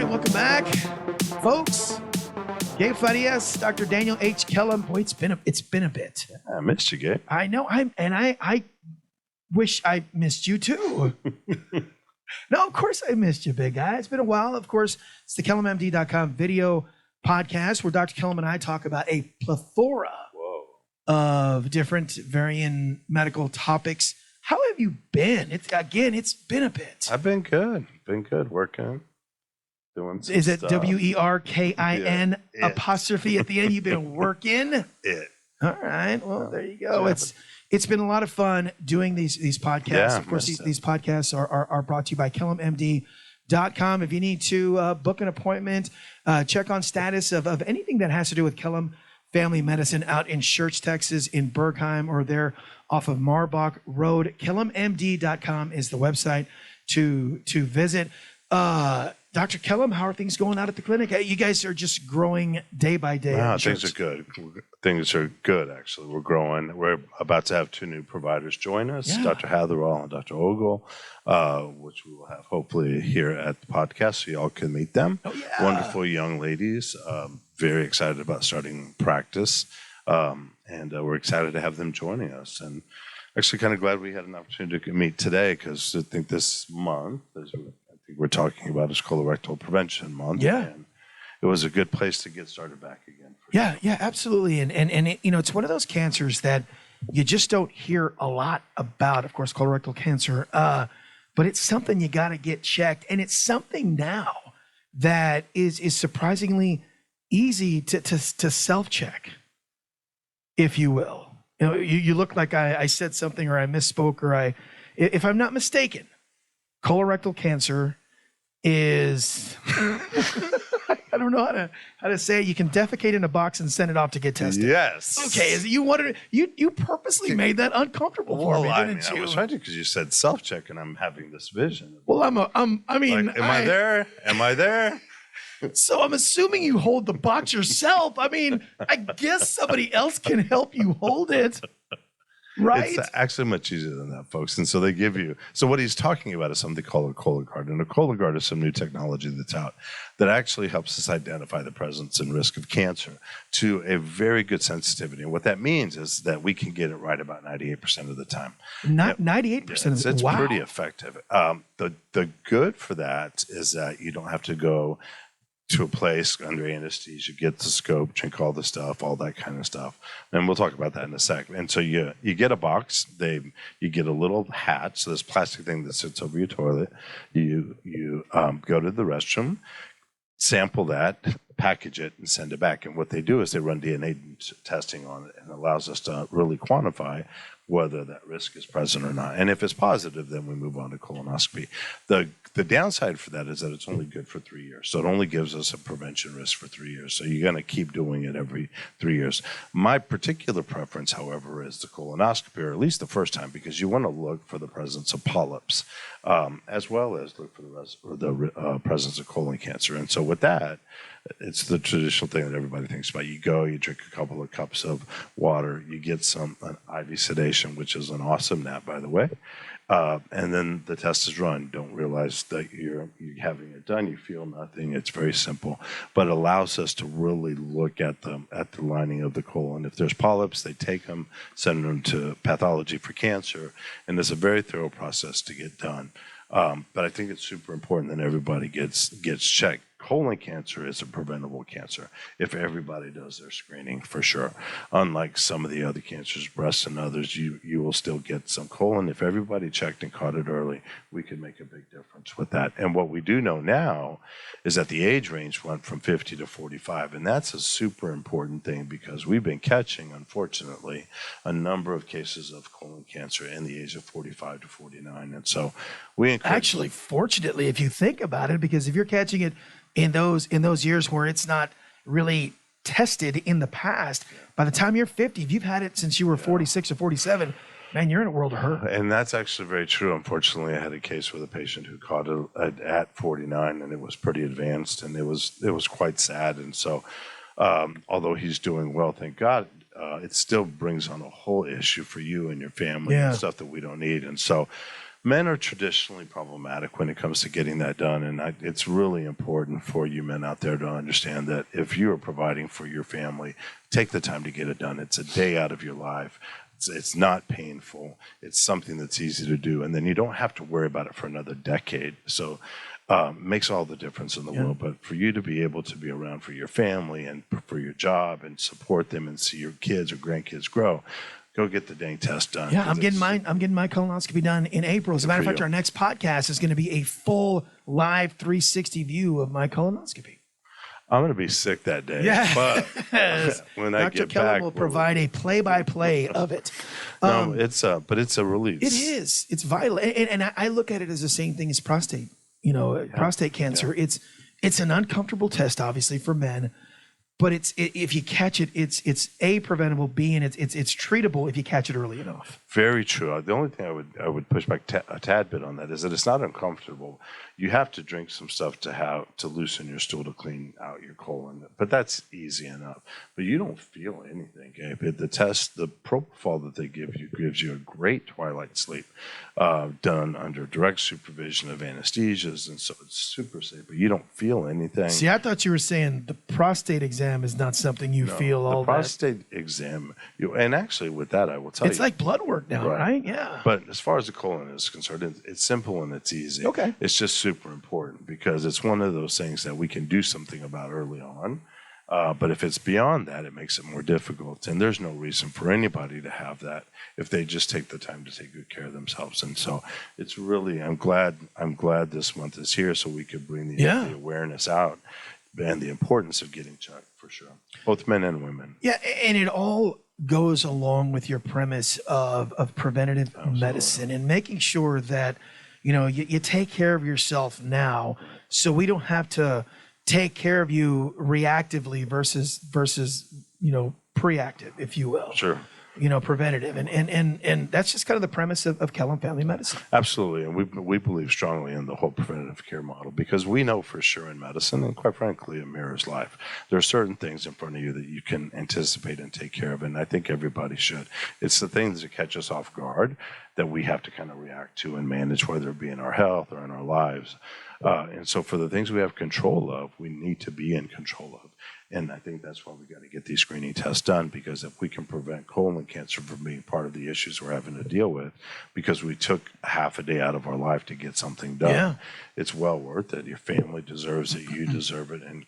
welcome back, folks. Gabe Farias, Dr. Daniel H. Kellum. Boy, it's been a bit. I missed you, Gabe. I know. I wish I missed you too. No, of course I missed you, big guy. It's been a while. Of course, it's the KellumMD.com video podcast where Dr. Kellum and I talk about a plethora of different varying medical topics. How have you been? It's been a bit. I've been good. Working. Doing some Is it stuff. WERKIN apostrophe at the end? You've been working? It. All right. Well, there you go. It's been a lot of fun doing these podcasts. Yeah, of course, these podcasts are brought to you by KellumMD.com. If you need to book an appointment, check on status of anything that has to do with Kellum Family Medicine out in Church, Texas, in Bergheim, or there off of Marbach Road. KellumMD.com is the website to visit. Dr. Kellum, how are things going out at the clinic? You guys are just growing day by day. Wow, things are good. Things are good, actually. We're growing. We're about to have 2 new providers join us, Dr. Hatherall and Dr. Ogle, which we will have hopefully here at the podcast so y'all can meet them. Oh, yeah. Wonderful young ladies. Very excited about starting practice. And we're excited to have them joining us. And actually kind of glad we had an opportunity to meet today because I think this month, as we're talking about, is Colorectal Prevention Month. Yeah. And it was a good place to get started back again. Yeah, absolutely. And it, it's one of those cancers that you just don't hear a lot about, of course, colorectal cancer. But it's something you got to get checked. And it's something now that is surprisingly easy to self-check, if you will. You look like I said something or I misspoke or if I'm not mistaken, colorectal cancer is I don't know how to say it. You can defecate in a box and send it off to get tested. Yes. Okay. You purposely made that uncomfortable for me, didn't you? I was trying to because you said self-check and I'm having this vision. Well, am I there? Am I there? So I'm assuming you hold the box yourself. I mean, I guess somebody else can help you hold it. Right? It's actually much easier than that, folks. And so they give you, so what he's talking about is something called a Cologuard. And a Cologuard is some new technology that's out that actually helps us identify the presence and risk of cancer to a very good sensitivity. And what that means is that we can get it right about 98% of the time. Not 98% of the time. It's wow. pretty effective. The good for that is that you don't have to go to a place under anesthesia, get the scope, drink all the stuff, all that kind of stuff. And we'll talk about that in a sec. And so you get a box, you get a little hat, so this plastic thing that sits over your toilet. You go to the restroom, sample that, package it, and send it back. And what they do is they run DNA testing on it and allows us to really quantify whether that risk is present or not. And if it's positive, then we move on to colonoscopy. The downside for that is that it's only good for 3 years. So it only gives us a prevention risk for 3 years. So you're going to keep doing it every 3 years. My particular preference, however, is the colonoscopy, or at least the first time, because you want to look for the presence of polyps, as well as look for the presence of colon cancer. And so with that, it's the traditional thing that everybody thinks about. You go, you drink a couple of cups of water, you get an IV sedation, which is an awesome nap, by the way. And then the test is run. Don't realize that you're having it done. You feel nothing. It's very simple, but it allows us to really look at the lining of the colon. If there's polyps, they take them, send them to pathology for cancer, and it's a very thorough process to get done. But I think it's super important that everybody gets checked. Colon cancer is a preventable cancer if everybody does their screening, for sure. Unlike some of the other cancers, breast and others, you will still get some colon. If everybody checked and caught it early, we could make a big difference with that. And what we do know now is that the age range went from 50 to 45, and that's a super important thing because we've been catching, unfortunately, a number of cases of colon cancer in the age of 45 to 49. And so we encourage... Actually, fortunately, if you think about it, because if you're catching it in those years where it's not really tested in the past, by the time you're 50, if you've had it since you were 46 or 47, man, you're in a world of hurt. And that's actually very true. Unfortunately, I had a case with a patient who caught it at 49, and it was pretty advanced, and it was quite sad. And so, although he's doing well, thank God, it still brings on a whole issue for you and your family and stuff that we don't need. And so, Men are traditionally problematic when it comes to getting that done, and it's really important for you men out there to understand that if you are providing for your family, take the time to get it done. It's a day out of your life. It's not painful. It's something that's easy to do, and then you don't have to worry about it for another decade. So makes all the difference in the world. But for you to be able to be around for your family and for your job and support them and see your kids or grandkids grow, go get the dang test done. Yeah, I'm getting my colonoscopy done in April. As a matter of fact, our next podcast is going to be a full live 360 view of my colonoscopy. I'm going to be sick that day. Yeah. But when I Dr. get Kellum back, will provide a play-by-play of it. No, but it's a release. It is. It's vital. And I look at it as the same thing as prostate, prostate cancer. Yeah. It's an uncomfortable test, obviously, for men. But if you catch it, it's A, preventable, B, and it's treatable if you catch it early enough. Very true. The only thing I would push back a tad bit on that is that it's not uncomfortable. You have to drink some stuff to loosen your stool to clean out your colon, but that's easy enough. But you don't feel anything, Gabe. The test, the propofol that they give you, gives you a great twilight sleep, done under direct supervision of anesthesias, and so it's super safe. But you don't feel anything. See, I thought you were saying the prostate exam is not something you feel all the prostate exam, and actually with that, I will tell you, it's like blood work now, right? Yeah. But as far as the colon is concerned, it's simple and it's easy. Okay. It's just super important because it's one of those things that we can do something about early on. But if it's beyond that, it makes it more difficult. And there's no reason for anybody to have that if they just take the time to take good care of themselves. And so it's really, I'm glad this month is here so we could bring the awareness out and the importance of getting checked for sure, both men and women. Yeah, and it all goes along with your premise of preventative medicine and making sure that, you take care of yourself now so we don't have to take care of you reactively versus preactive, if you will. Sure. Preventative. And that's just kind of the premise of Kellum Family Medicine. Absolutely. And we believe strongly in the whole preventative care model because we know for sure in medicine, and quite frankly, it mirrors life. There are certain things in front of you that you can anticipate and take care of, and I think everybody should. It's the things that catch us off guard that we have to kind of react to and manage, whether it be in our health or in our lives. And so for the things we have control of, we need to be in control of. And I think that's why we got to get these screening tests done, because if we can prevent colon cancer from being part of the issues we're having to deal with, because we took half a day out of our life to get something done, it's well worth it. Your family deserves it. You deserve it. And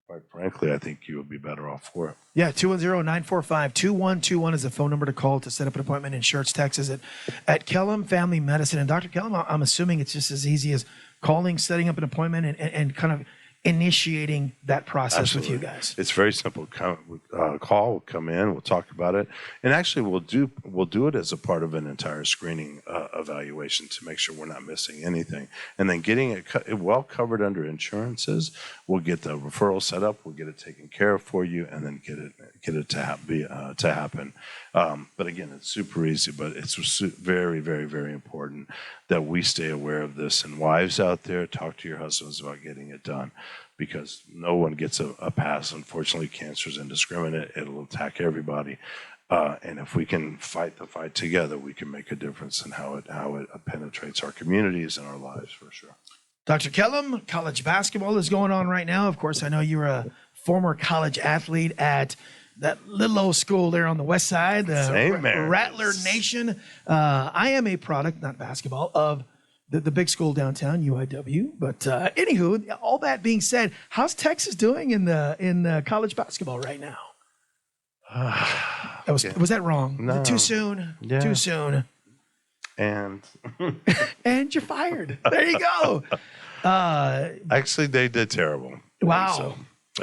quite frankly, I think you would be better off for it. Yeah, 210-945-2121 is the phone number to call to set up an appointment in Schertz, Texas at Kellum Family Medicine. And Dr. Kellum, I'm assuming it's just as easy as calling, setting up an appointment, and kind of initiating that process with you guys. It's very simple. Call, we'll come in, we'll talk about it, and actually we'll do it as a part of an entire screening evaluation to make sure we're not missing anything, and then getting it well covered under insurances. We'll get the referral set up, we'll get it taken care of for you, and then get it to happen. But again, it's super easy, but it's very, very, very important that we stay aware of this. And wives out there, talk to your husbands about getting it done, because no one gets a pass. Unfortunately, cancer is indiscriminate. It'll attack everybody. And if we can fight the fight together, we can make a difference in how it penetrates our communities and our lives for sure. Dr. Kellum, college basketball is going on right now. Of course, I know you're a former college athlete at that little old school there on the west side, the Rattler Nation. I am a product, not basketball, of the big school downtown, UIW. But anywho, all that being said, how's Texas doing in the college basketball right now? Was that wrong? No. Too soon? Yeah. Too soon. And and you're fired. There you go. Actually, they did terrible. Wow. So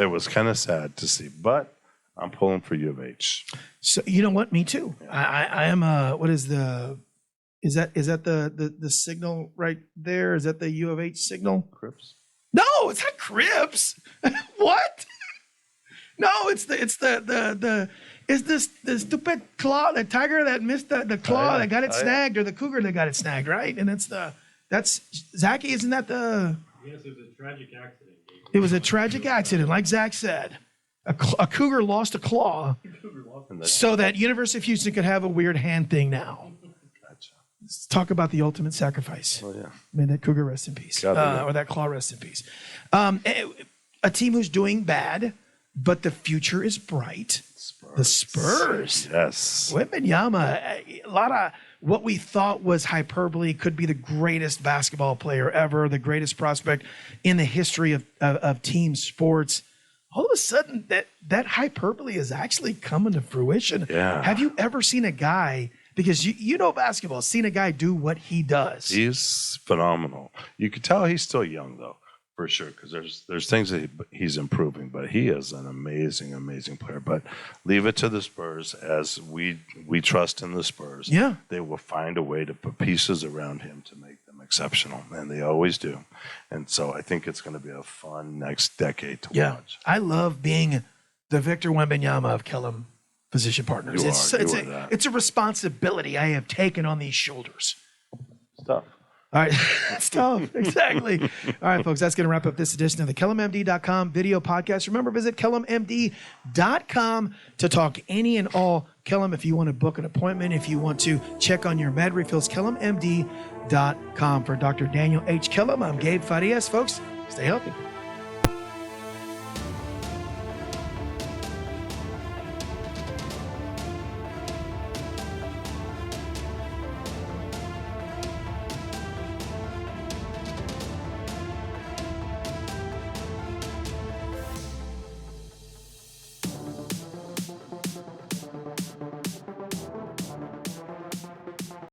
it was kind of sad to see, but I'm pulling for U of H. So you know what? Me too. I am. What is the? Is that the signal right there? Is that the U of H signal? Crips. No, it's not Crips. What? No, it's the stupid claw, the tiger that missed the claw that got it snagged, or the cougar that got it snagged, right? And that's Zachy. Isn't that the? Yes, it was a tragic accident. It was a tragic accident, like Zach said. A cougar lost a claw so that University of Houston could have a weird hand thing now. Gotcha. Let's talk about the ultimate sacrifice. Oh, yeah. May that cougar rest in peace, or that claw rest in peace. A team who's doing bad, but the future is bright. The Spurs. Yes. Wembanyama, a lot of what we thought was hyperbole, could be the greatest basketball player ever, the greatest prospect in the history of team sports. All of a sudden, that hyperbole is actually coming to fruition. Yeah. Have you ever seen a guy, because you know basketball, seen a guy do what he does? He's phenomenal. You can tell he's still young, though, for sure, because there's things that he's improving, but he is an amazing, amazing player. But leave it to the Spurs, as we trust in the Spurs. Yeah. They will find a way to put pieces around him to make them exceptional, and they always do. And so I think it's going to be a fun next decade to watch. I love being the Victor Wembanyama of Kellum Physician Partners. It's a responsibility I have taken on these shoulders. Stuff. All right, it's tough. Exactly. All right, folks, that's going to wrap up this edition of the KellumMD.com video podcast. Remember, visit KellumMD.com to talk any and all Kellum. If you want to book an appointment, if you want to check on your med refills, KellumMD.com. For Dr. Daniel H. Kellum, I'm Gabe Farias. Folks, stay healthy.